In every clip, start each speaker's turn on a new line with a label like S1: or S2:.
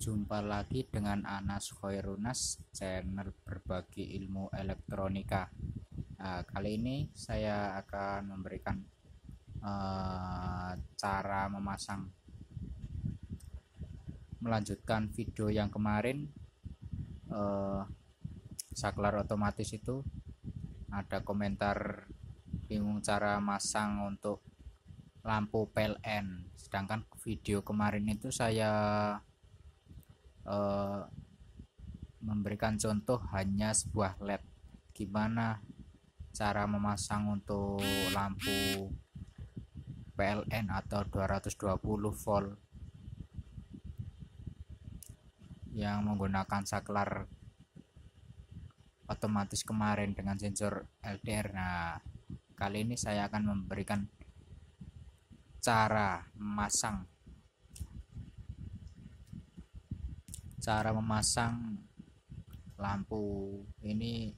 S1: Jumpa lagi dengan Anas Khairunas, channel berbagi ilmu elektronika. Nah, kali ini saya akan memberikan cara memasang, melanjutkan video yang kemarin. Saklar otomatis itu ada komentar bingung cara masang untuk lampu PLN, sedangkan video kemarin itu saya memberikan contoh hanya sebuah LED. Gimana cara memasang untuk lampu PLN atau 220 volt yang menggunakan saklar otomatis kemarin dengan sensor LDR. Nah, kali ini saya akan memberikan cara memasang lampu ini.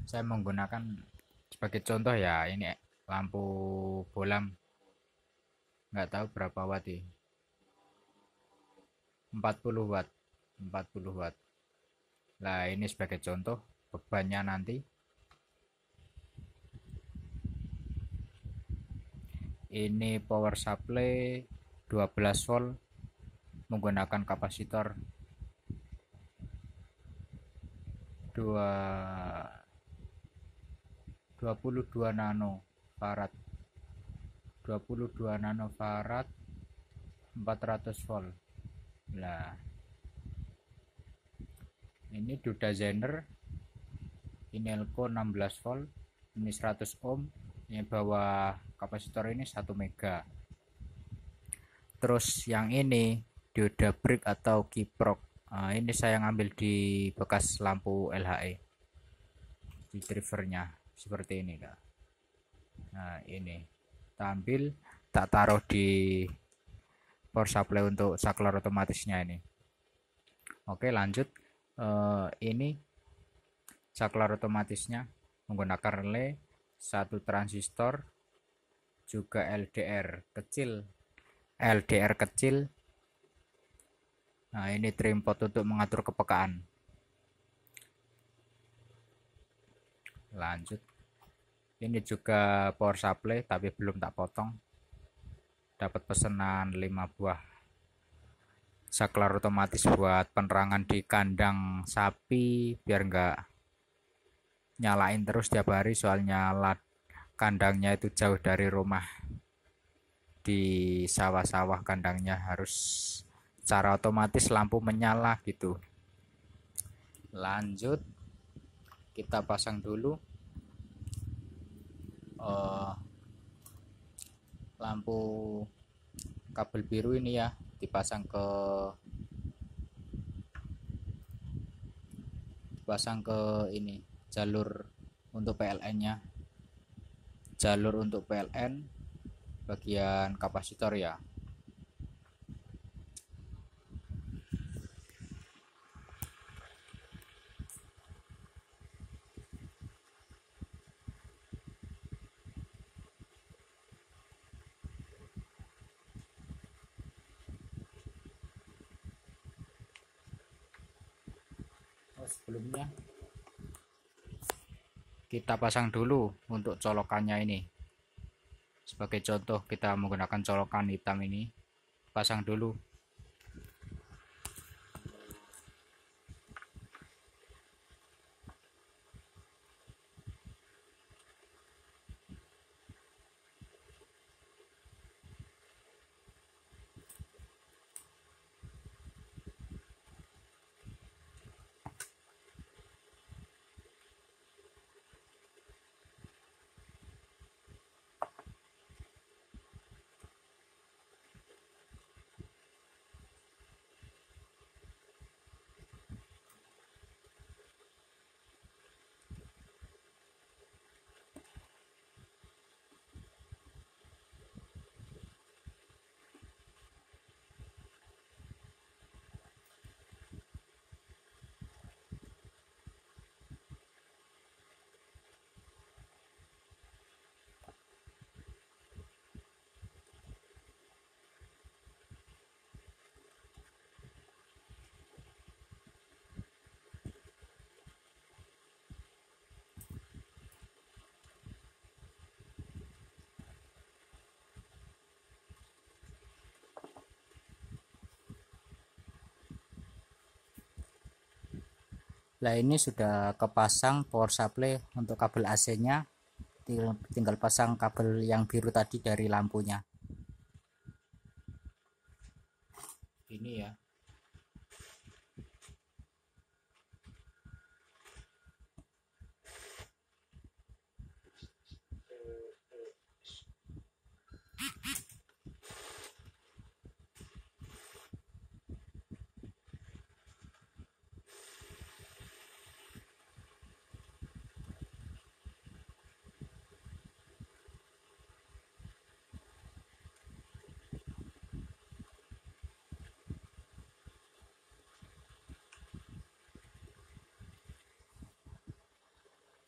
S1: Saya menggunakan sebagai contoh ya, ini lampu bolam, nggak tahu berapa watt ya, 40 watt. Nah, ini sebagai contoh bebannya nanti. Ini power supply 12 volt menggunakan kapasitor 22 nanofarad 400 volt. Nah, ini Duda Zener, ini Elko 16 volt, ini 100 ohm, ini bawah kapasitor ini 1 mega. Terus yang ini dioda brick atau kiprok. Nah, ini saya ngambil di bekas lampu LHE, di drivernya seperti ini. Nah, ini tampil tak taruh di power supply untuk saklar otomatisnya ini. Oke, lanjut. Ini saklar otomatisnya menggunakan relay, 1 transistor, juga LDR kecil. Nah, ini trim pot untuk mengatur kepekaan. Lanjut, ini juga power supply tapi belum tak potong. Dapat pesanan 5 buah saklar otomatis buat penerangan di kandang sapi, biar enggak nyalain terus tiap hari, soalnya kandangnya itu jauh dari rumah, di sawah-sawah kandangnya, harus secara otomatis lampu menyala gitu. Lanjut, kita pasang dulu lampu kabel biru ini ya, dipasang ini jalur untuk PLN-nya, bagian kapasitor ya. Sebelumnya kita pasang dulu untuk colokannya ini. Sebagai contoh, kita menggunakan colokan hitam ini, pasang dulu. Nah, ini sudah kepasang power supply untuk kabel AC-nya, tinggal pasang kabel yang biru tadi dari lampunya. Ini ya.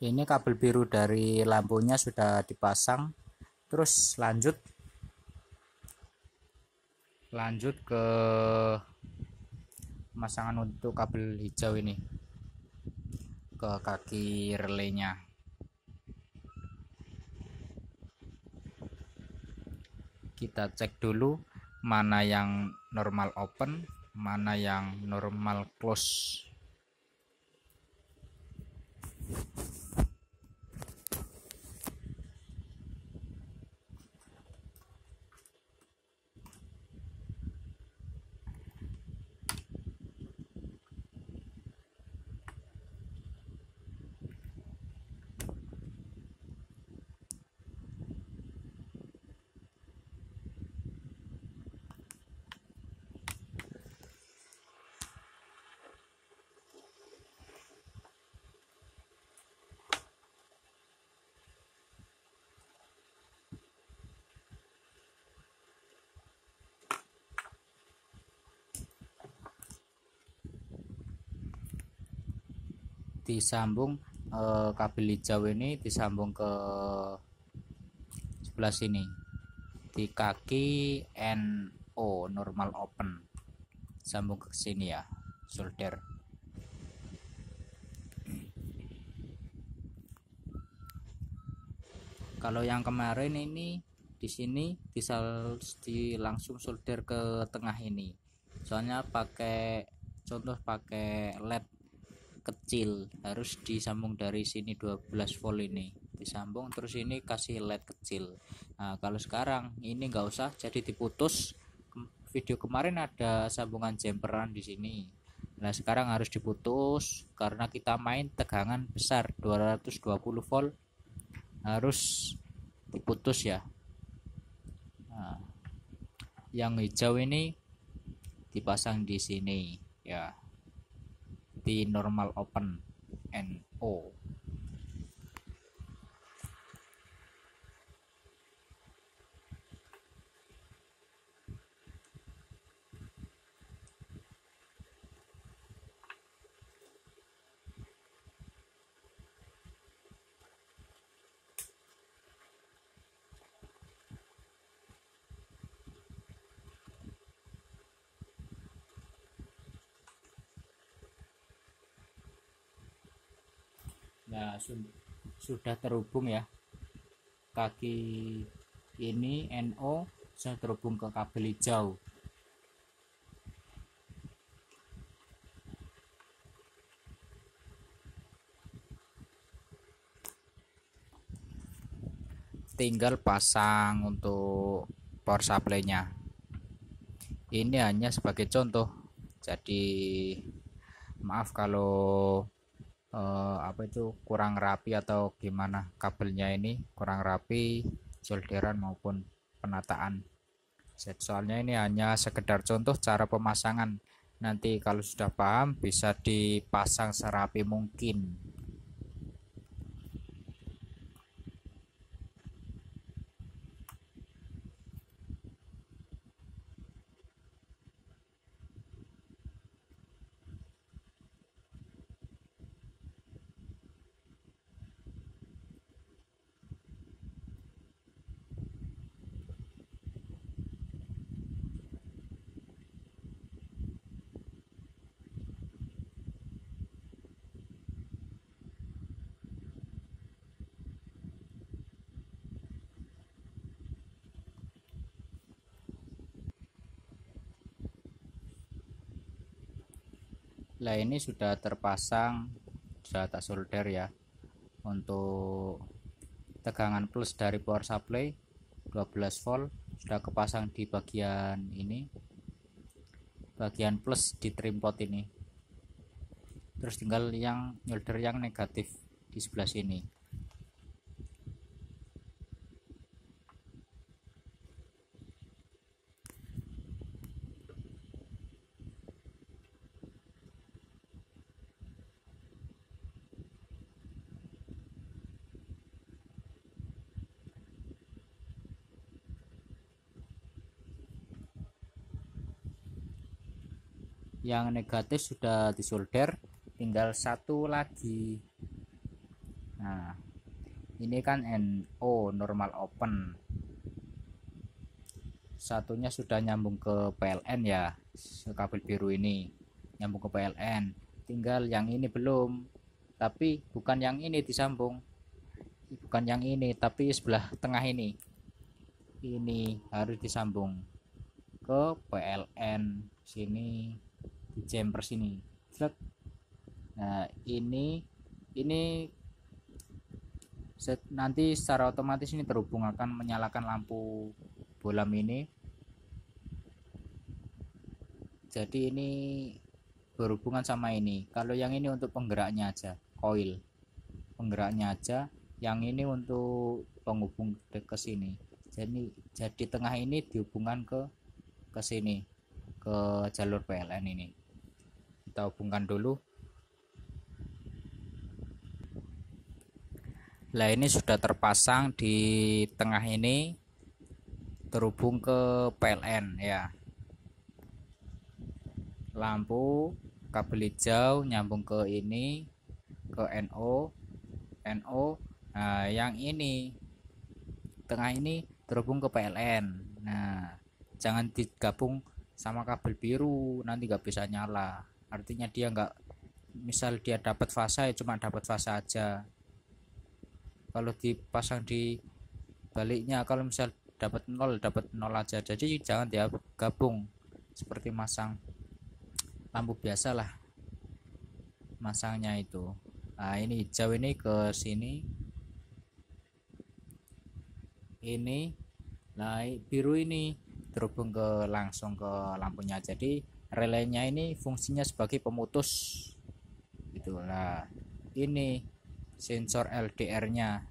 S1: Ini kabel biru dari lampunya sudah dipasang. Terus lanjut ke pemasangan untuk kabel hijau ini ke kaki relaynya. Kita cek dulu mana yang normal open, mana yang normal close. Disambung kabel hijau ini disambung ke sebelah sini di kaki NO normal open, sambung ke sini ya, solder. Kalau yang kemarin ini di sini langsung solder ke tengah ini, soalnya contoh pakai LED kecil harus disambung dari sini 12 volt ini disambung, terus ini kasih LED kecil. Nah, kalau sekarang ini nggak usah, jadi diputus. Video kemarin ada sambungan jumperan di sini. Nah, sekarang harus diputus karena kita main tegangan besar 220 volt, harus diputus ya. Nah, yang hijau ini dipasang di sini ya, di normal open NO. Nah, sudah terhubung ya, kaki ini NO sudah terhubung ke kabel hijau. Tinggal pasang untuk power supply-nya. Ini hanya sebagai contoh, jadi maaf kalau apa itu kurang rapi atau gimana, kabelnya ini kurang rapi, solderan maupun penataan. Soalnya ini hanya sekedar contoh cara pemasangan. Nanti kalau sudah paham bisa dipasang serapi mungkin. Nah, ini sudah terpasang, sudah tak solder ya. Untuk tegangan plus dari power supply 12 volt sudah kepasang di bagian ini, bagian plus di trim pot ini. Terus tinggal yang solder yang negatif di sebelah sini. Yang negatif sudah disolder, tinggal satu lagi. Nah, ini kan NO, normal open, satunya sudah nyambung ke PLN ya, kabel biru ini nyambung ke PLN. Tinggal yang ini belum, tapi bukan yang ini disambung, bukan yang ini, tapi sebelah tengah ini harus disambung ke PLN sini, di jumper sini. Nah, ini nanti secara otomatis ini terhubung, akan menyalakan lampu bolam ini. Jadi ini berhubungan sama ini. Kalau yang ini untuk penggeraknya aja, coil penggeraknya aja, yang ini untuk penghubung ke sini. Jadi tengah ini dihubungkan ke sini, ke jalur PLN ini. Kita hubungkan dulu. Nah, ini sudah terpasang di tengah ini, terhubung ke PLN ya. Lampu kabel hijau nyambung ke ini, ke NO. Nah, yang ini tengah ini terhubung ke PLN. Nah, jangan digabung sama kabel biru, nanti nggak bisa nyala. Artinya dia nggak, misal dia dapat fase ya cuma dapat fase aja. Kalau dipasang di baliknya, kalau misal dapat nol aja. Jadi jangan dia gabung, seperti masang lampu biasa lah masangnya itu. Nah, ini hijau ini ke sini, ini. Nah, biru ini terhubung langsung ke lampunya. Jadi relaynya ini fungsinya sebagai pemutus. Itulah. Ini sensor LDR-nya.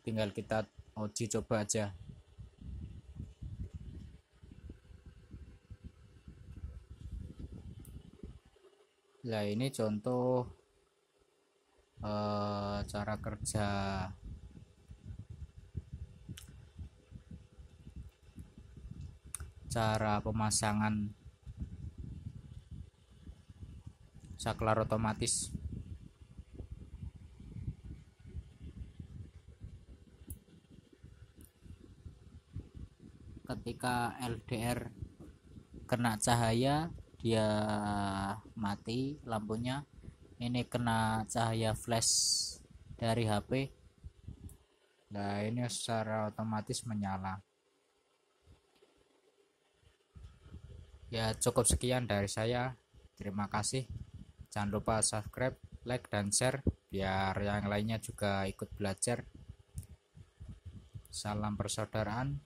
S1: Tinggal kita uji coba aja. Nah, ini contoh cara kerja pemasangan saklar otomatis. Ketika LDR kena cahaya dia mati lampunya. Ini kena cahaya flash dari HP, nah ini secara otomatis menyala. Ya, cukup sekian dari saya. Terima kasih. Jangan lupa subscribe, like, dan share biar yang lainnya juga ikut belajar. Salam persaudaraan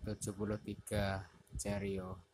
S1: 73 Cerio.